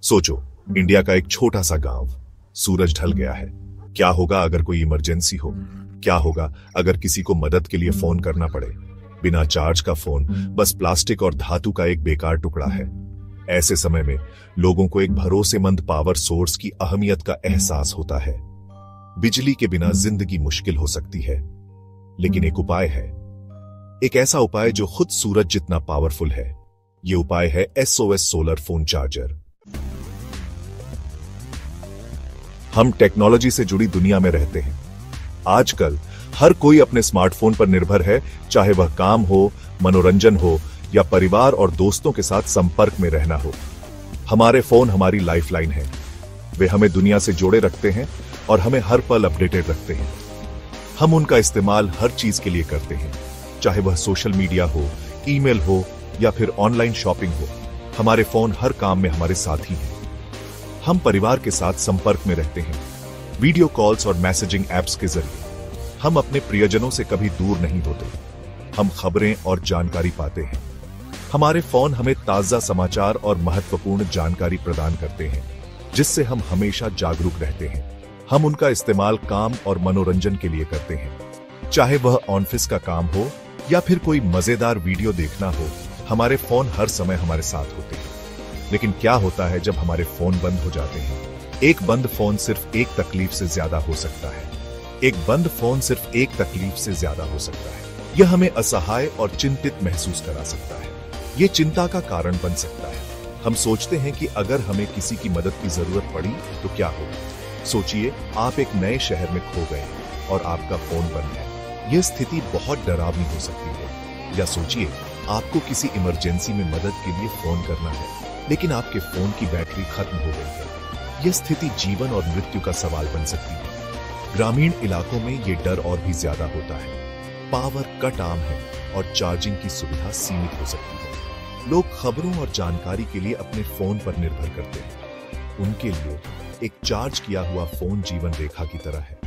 सोचो, इंडिया का एक छोटा सा गांव, सूरज ढल गया है। क्या होगा अगर कोई इमरजेंसी हो? क्या होगा अगर किसी को मदद के लिए फोन करना पड़े? बिना चार्ज का फोन बस प्लास्टिक और धातु का एक बेकार टुकड़ा है। ऐसे समय में लोगों को एक भरोसेमंद पावर सोर्स की अहमियत का एहसास होता है। बिजली के बिना जिंदगी मुश्किल हो सकती है, लेकिन एक उपाय है, एक ऐसा उपाय जो खुद सूरज जितना पावरफुल है। यह उपाय है SOS सोलर फोन चार्जर। हम टेक्नोलॉजी से जुड़ी दुनिया में रहते हैं। आजकल हर कोई अपने स्मार्टफोन पर निर्भर है, चाहे वह काम हो, मनोरंजन हो या परिवार और दोस्तों के साथ संपर्क में रहना हो। हमारे फोन हमारी लाइफलाइन है। वे हमें दुनिया से जोड़े रखते हैं और हमें हर पल अपडेटेड रखते हैं। हम उनका इस्तेमाल हर चीज के लिए करते हैं, चाहे वह सोशल मीडिया हो, ईमेल हो या फिर ऑनलाइन शॉपिंग हो। हमारे फोन हर काम में हमारे साथी हैं। हम परिवार के साथ संपर्क में रहते हैं, वीडियो कॉल्स और मैसेजिंग एप्स के जरिए। हम अपने प्रियजनों से कभी दूर नहीं होते। हम खबरें और जानकारी पाते हैं। हमारे फोन हमें ताजा समाचार और महत्वपूर्ण जानकारी प्रदान करते हैं, जिससे हम हमेशा जागरूक रहते हैं। हम उनका इस्तेमाल काम और मनोरंजन के लिए करते हैं, चाहे वह ऑफिस का काम हो या फिर कोई मजेदार वीडियो देखना हो। हमारे फोन हर समय हमारे साथ होते हैं। लेकिन क्या होता है जब हमारे फोन बंद हो जाते हैं? एक बंद फोन सिर्फ एक तकलीफ से ज्यादा हो सकता है। एक बंद फोन सिर्फ एक तकलीफ से ज्यादा हो सकता है। यह हमें असहाय और चिंतित महसूस करा सकता है। यह चिंता का कारण बन सकता है। हम सोचते हैं कि अगर हमें किसी की मदद की जरूरत पड़ी तो क्या होगा। सोचिए, आप एक नए शहर में खो गए और आपका फोन बंद है। यह स्थिति बहुत डरावनी हो सकती है। या सोचिए, आपको किसी इमरजेंसी में मदद के लिए फोन करना है, लेकिन आपके फोन की बैटरी खत्म हो गई है। यह स्थिति जीवन और मृत्यु का सवाल बन सकती है। ग्रामीण इलाकों में यह डर और भी ज्यादा होता है। पावर कट आम है और चार्जिंग की सुविधा सीमित हो सकती है। लोग खबरों और जानकारी के लिए अपने फोन पर निर्भर करते हैं। उनके लिए एक चार्ज किया हुआ फोन जीवन रेखा की तरह है।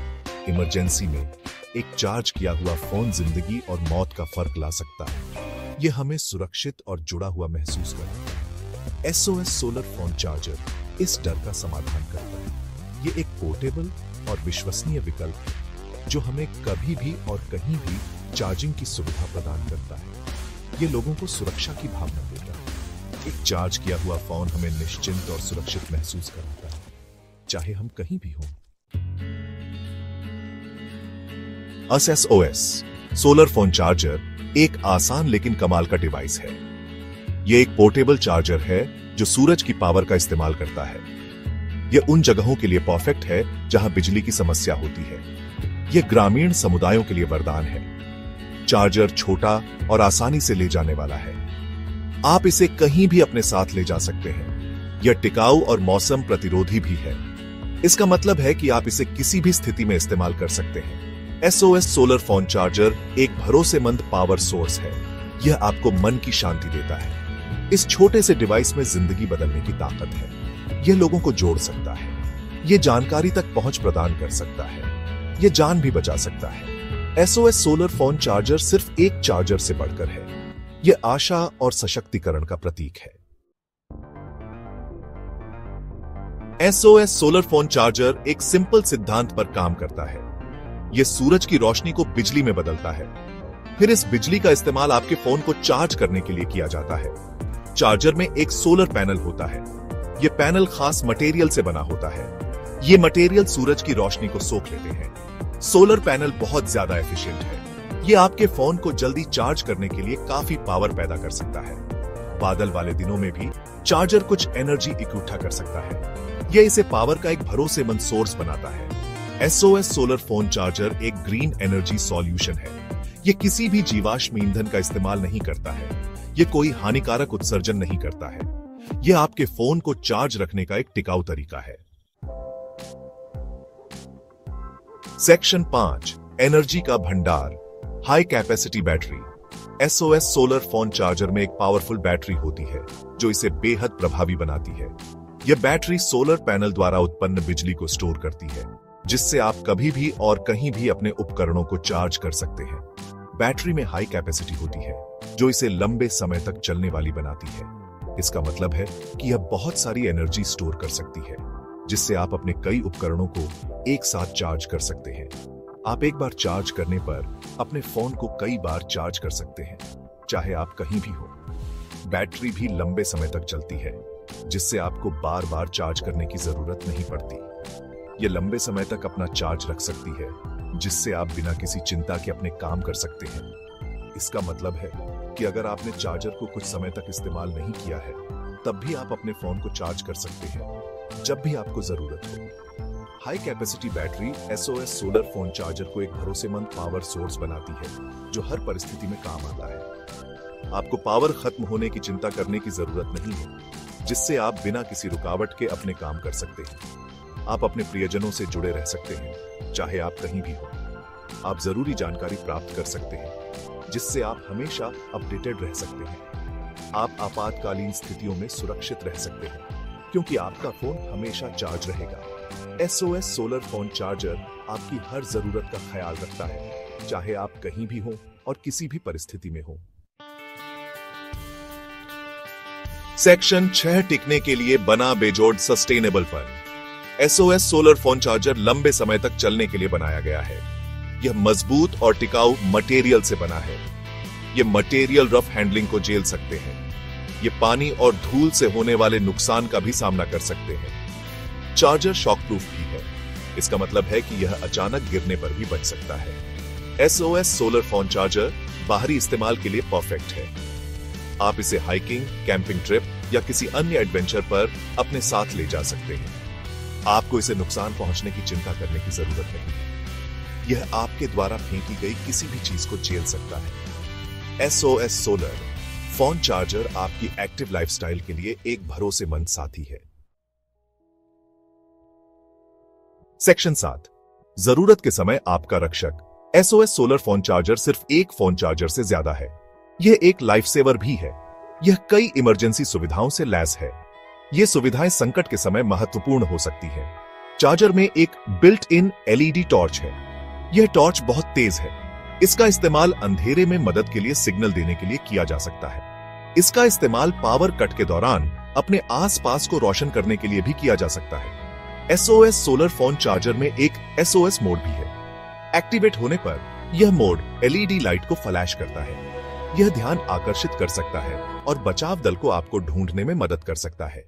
इमरजेंसी में एक चार्ज किया हुआ फोन जिंदगी और मौत का फर्क ला सकता है। यह हमें सुरक्षित और जुड़ा हुआ महसूस कराता है। SOS सोलर फोन चार्जर इस डर का समाधान करता है। यह एक पोर्टेबल और विश्वसनीय विकल्प है, जो हमें कभी भी और कहीं भी चार्जिंग की सुविधा प्रदान करता है। यह लोगों को सुरक्षा की भावना देता है। एक चार्ज किया हुआ फोन हमें निश्चिंत और सुरक्षित महसूस कराता है, चाहे हम कहीं भी हों। SOS सोलर फोन चार्जर एक आसान लेकिन कमाल का डिवाइस है। यह एक पोर्टेबल चार्जर है जो सूरज की पावर का इस्तेमाल करता है। यह उन जगहों के लिए परफेक्ट है जहां बिजली की समस्या होती है। यह ग्रामीण समुदायों के लिए वरदान है। चार्जर छोटा और आसानी से ले जाने वाला है। आप इसे कहीं भी अपने साथ ले जा सकते हैं। यह टिकाऊ और मौसम प्रतिरोधी भी है। इसका मतलब है कि आप इसे किसी भी स्थिति में इस्तेमाल कर सकते हैं। SOS सोलर फोन चार्जर एक भरोसेमंद पावर सोर्स है। यह आपको मन की शांति देता है। इस छोटे से डिवाइस में जिंदगी बदलने की ताकत है। यह लोगों को जोड़ सकता है। यह जानकारी तक पहुंच प्रदान कर सकता है। यह जान भी बचा सकता है। SOS सोलर फोन चार्जर सिर्फ एक चार्जर से बढ़कर है। यह आशा और सशक्तिकरण का प्रतीक है। SOS सोलर फोन चार्जर एक सिंपल सिद्धांत पर काम करता है। यह सूरज की रोशनी को बिजली में बदलता है। फिर इस बिजली का इस्तेमाल आपके फोन को चार्ज करने के लिए किया जाता है। चार्जर में एक सोलर पैनल होता है। यह पैनल खास मटेरियल से बना होता है। यह मटेरियल सूरज की रोशनी को सोख लेते हैं। सोलर पैनल बहुत ज्यादा एफिशिएंट है। यह आपके फोन को जल्दी चार्ज करने के लिए काफी पावर पैदा कर सकता है। बादल वाले दिनों में भी चार्जर कुछ एनर्जी इकट्ठा कर सकता है। यह इसे पावर का एक भरोसेमंद सोर्स बनाता है। SOS सोलर फोन चार्जर एक ग्रीन एनर्जी सॉल्यूशन है। यह किसी भी जीवाश्म ईंधन का इस्तेमाल नहीं करता है। यह कोई हानिकारक उत्सर्जन नहीं करता है। यह आपके फोन को चार्ज रखने का एक टिकाऊ तरीका है। सेक्शन 5, एनर्जी का भंडार, high capacity battery. SOS solar phone charger में एक पावरफुल बैटरी होती है, जो इसे बेहद प्रभावी बनाती है। यह बैटरी सोलर पैनल द्वारा उत्पन्न बिजली को स्टोर करती है, जिससे आप कभी भी और कहीं भी अपने उपकरणों को चार्ज कर सकते हैं। बैटरी में हाई कैपेसिटी होती है, जो इसे लंबे समय तक चलने वाली बनाती है। इसका मतलब है कि यह बहुत सारी एनर्जी स्टोर कर सकती है, जिससे आप अपने कई उपकरणों को एक साथ चार्ज कर सकते हैं। आप एक बार चार्ज करने पर अपने फोन को कई बार चार्ज कर सकते हैं, चाहे आप कहीं भी हो। बैटरी भी लंबे समय तक चलती है, जिससे आपको बार बार चार्ज करने की जरूरत नहीं पड़ती। यह लंबे समय तक अपना चार्ज रख सकती है, जिससे आप बिना किसी चिंता के अपने काम कर सकते हैं। इसका मतलब है कि अगर आपने चार्जर को कुछ समय तक इस्तेमाल नहीं किया है, तब भी आप अपने फोन को चार्ज कर सकते हैं जब भी आपको जरूरत हो। High capacity battery SOS solar phone charger को एक भरोसेमंद पावर सोर्स बनाती है, जो हर परिस्थिति में काम आता है। आपको पावर खत्म होने की चिंता करने की जरूरत नहीं है, जिससे आप बिना किसी रुकावट के अपने काम कर सकते हैं। आप अपने प्रियजनों से जुड़े रह सकते हैं, चाहे आप कहीं भी हो। आप जरूरी जानकारी प्राप्त कर सकते हैं, जिससे आप हमेशा अपडेटेड रह सकते हैं। आप आपातकालीन स्थितियों में सुरक्षित रह सकते हैं, क्योंकि आपका फोन हमेशा चार्ज रहेगा। SOS सोलर फोन चार्जर आपकी हर जरूरत का ख्याल रखता है, चाहे आप कहीं भी हो और किसी भी परिस्थिति में हो। सेक्शन 6 टिकने के लिए बना बेजोड़ सस्टेनेबल पर। SOS सोलर फोन चार्जर लंबे समय तक चलने के लिए बनाया गया है। यह मजबूत और टिकाऊ मटेरियल से बना है। यह मटेरियल रफ हैंडलिंग को झेल सकते हैं। ये पानी और धूल से होने वाले नुकसान का भी सामना कर सकते हैं। चार्जर शॉक प्रूफ भी है। इसका मतलब है कि यह अचानक गिरने पर भी बच सकता है। SOS सोलर फोन चार्जर बाहरी इस्तेमाल के लिए परफेक्ट है। आप इसे हाइकिंग, कैंपिंग ट्रिप या किसी अन्य एडवेंचर पर अपने साथ ले जा सकते हैं। आपको इसे नुकसान पहुंचने की चिंता करने की जरूरत नहीं है। यह आपके द्वारा फेंकी गई किसी भी चीज को झेल सकता है। SOS सोलर फोन चार्जर आपकी एक्टिव लाइफस्टाइल के लिए एक भरोसेमंद साथी है। सेक्शन 7 जरूरत के समय आपका रक्षक। SOS सोलर फोन चार्जर सिर्फ एक फोन चार्जर से ज्यादा है। यह एक लाइफ सेवर भी है। यह कई इमरजेंसी सुविधाओं से लैस है। ये सुविधाएं संकट के समय महत्वपूर्ण हो सकती हैं। चार्जर में एक बिल्ट इन LED टॉर्च है। यह टॉर्च बहुत तेज है। इसका इस्तेमाल अंधेरे में मदद के लिए सिग्नल देने के लिए किया जा सकता है। इसका इस्तेमाल पावर कट के दौरान अपने आसपास को रोशन करने के लिए भी किया जा सकता है। SOS सोलर फोन चार्जर में एक SOS मोड भी है। एक्टिवेट होने पर यह मोड LED लाइट को फ्लैश करता है। यह ध्यान आकर्षित कर सकता है और बचाव दल को आपको ढूंढने में मदद कर सकता है।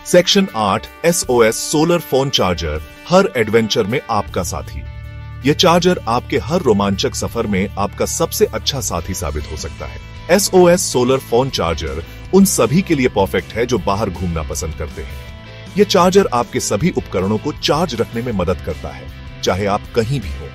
Section 8 SOS solar phone charger हर एडवेंचर में आपका साथी। यह चार्जर आपके हर रोमांचक सफर में आपका सबसे अच्छा साथी साबित हो सकता है। SOS सोलर फोन चार्जर उन सभी के लिए परफेक्ट है जो बाहर घूमना पसंद करते हैं। यह चार्जर आपके सभी उपकरणों को चार्ज रखने में मदद करता है, चाहे आप कहीं भी हो।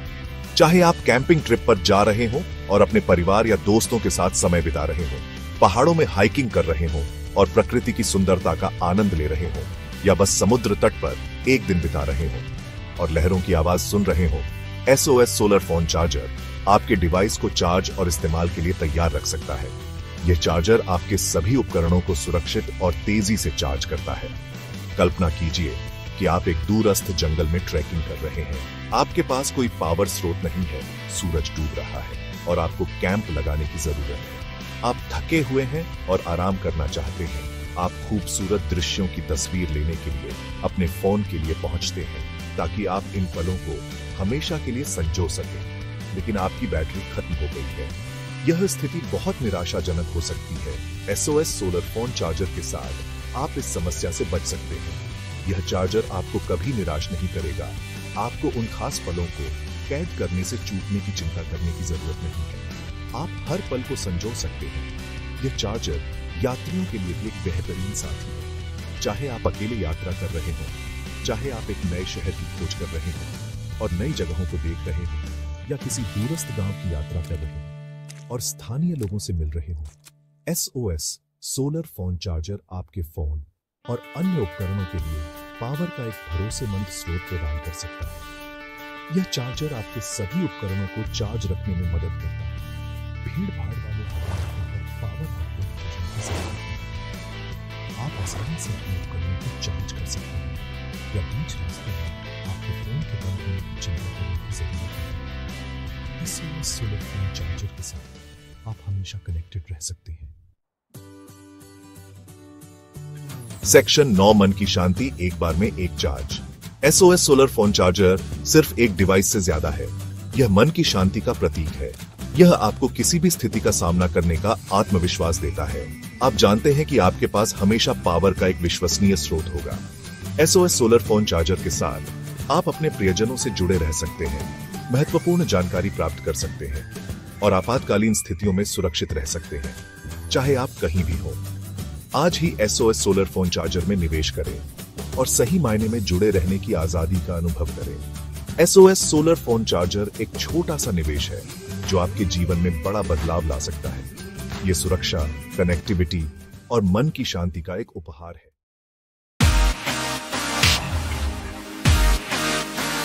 चाहे आप कैंपिंग ट्रिप पर जा रहे हो और अपने परिवार या दोस्तों के साथ समय बिता रहे हो, पहाड़ों में हाइकिंग कर रहे हो और प्रकृति की सुंदरता का आनंद ले रहे हो, या बस समुद्र तट पर एक दिन बिता रहे हो और लहरों की आवाज सुन रहे हो, SOS सोलर फोन चार्जर आपके डिवाइस को चार्ज और इस्तेमाल के लिए तैयार रख सकता है। यह चार्जर आपके सभी उपकरणों को सुरक्षित और तेजी से चार्ज करता है। कल्पना कीजिए कि आप एक दूरस्थ जंगल में ट्रैकिंग कर रहे हैं। आपके पास कोई पावर स्रोत नहीं है, सूरज डूब रहा है और आपको कैंप लगाने की जरूरत है। आप थके हुए हैं और आराम करना चाहते हैं। आप खूबसूरत दृश्यों की तस्वीर लेने के लिए अपने फोन के लिए पहुंचते हैं, ताकि आप इन पलों को हमेशा के लिए संजो सकें। लेकिन आपकी बैटरी खत्म हो गई है। यह स्थिति बहुत निराशाजनक हो सकती है। SOS सोलर फोन चार्जर के साथ आप इस समस्या से बच सकते हैं। यह चार्जर आपको कभी निराश नहीं करेगा। आपको उन खास पलों को कैद करने से चूकने की चिंता करने की जरूरत नहीं है। आप हर पल को संजो सकते हैं। यह चार्जर यात्रियों के लिए भी एक बेहतरीन साथी है। चाहे आप अकेले यात्रा कर रहे हो, चाहे आप एक नए शहर की खोज कर रहे हो और नई जगहों को देख रहे हो, या किसी दूरस्थ गांव की यात्रा कर रहे हो और स्थानीय लोगों से मिल रहे हो, SOS सोलर फोन चार्जर आपके फोन और अन्य उपकरणों के लिए पावर का एक भरोसेमंद स्रोत प्रदान कर सकता है। यह चार्जर आपके सभी उपकरणों को चार्ज रखने में मदद करता है। भीड़ भाड़ वाले हालातों पर पावर आपको खोजने की जरूरत है। आप आसानी से अपने उपकरणों को चार्ज कर सकते हैं, या बीच रास्ते में आपके फोन के बंद होने की चिंता करने की जरूरत है। SOS सोलर फोन चार्जर के साथ आप हमेशा कनेक्टेड रह सकते हैं। सेक्शन 9 मन की शांति, एक बार में एक charge. SOS solar phone charger सिर्फ एक डिवाइस से ज्यादा है। यह मन की शांति का प्रतीक है। यह आपको किसी भी स्थिति का सामना करने का आत्मविश्वास देता है। आप जानते हैं कि आपके पास हमेशा पावर का एक विश्वसनीय स्रोत होगा। SOS सोलर फोन चार्जर के साथ आप अपने प्रियजनों से जुड़े रह सकते हैं, महत्वपूर्ण जानकारी प्राप्त कर सकते हैं और आपातकालीन स्थितियों में सुरक्षित रह सकते हैं, चाहे आप कहीं भी हो। आज ही SOS सोलर फोन चार्जर में निवेश करें और सही मायने में जुड़े रहने की आजादी का अनुभव करें। SOS सोलर फोन चार्जर एक छोटा सा निवेश है जो आपके जीवन में बड़ा बदलाव ला सकता है। ये सुरक्षा, कनेक्टिविटी और मन की शांति का एक उपहार है।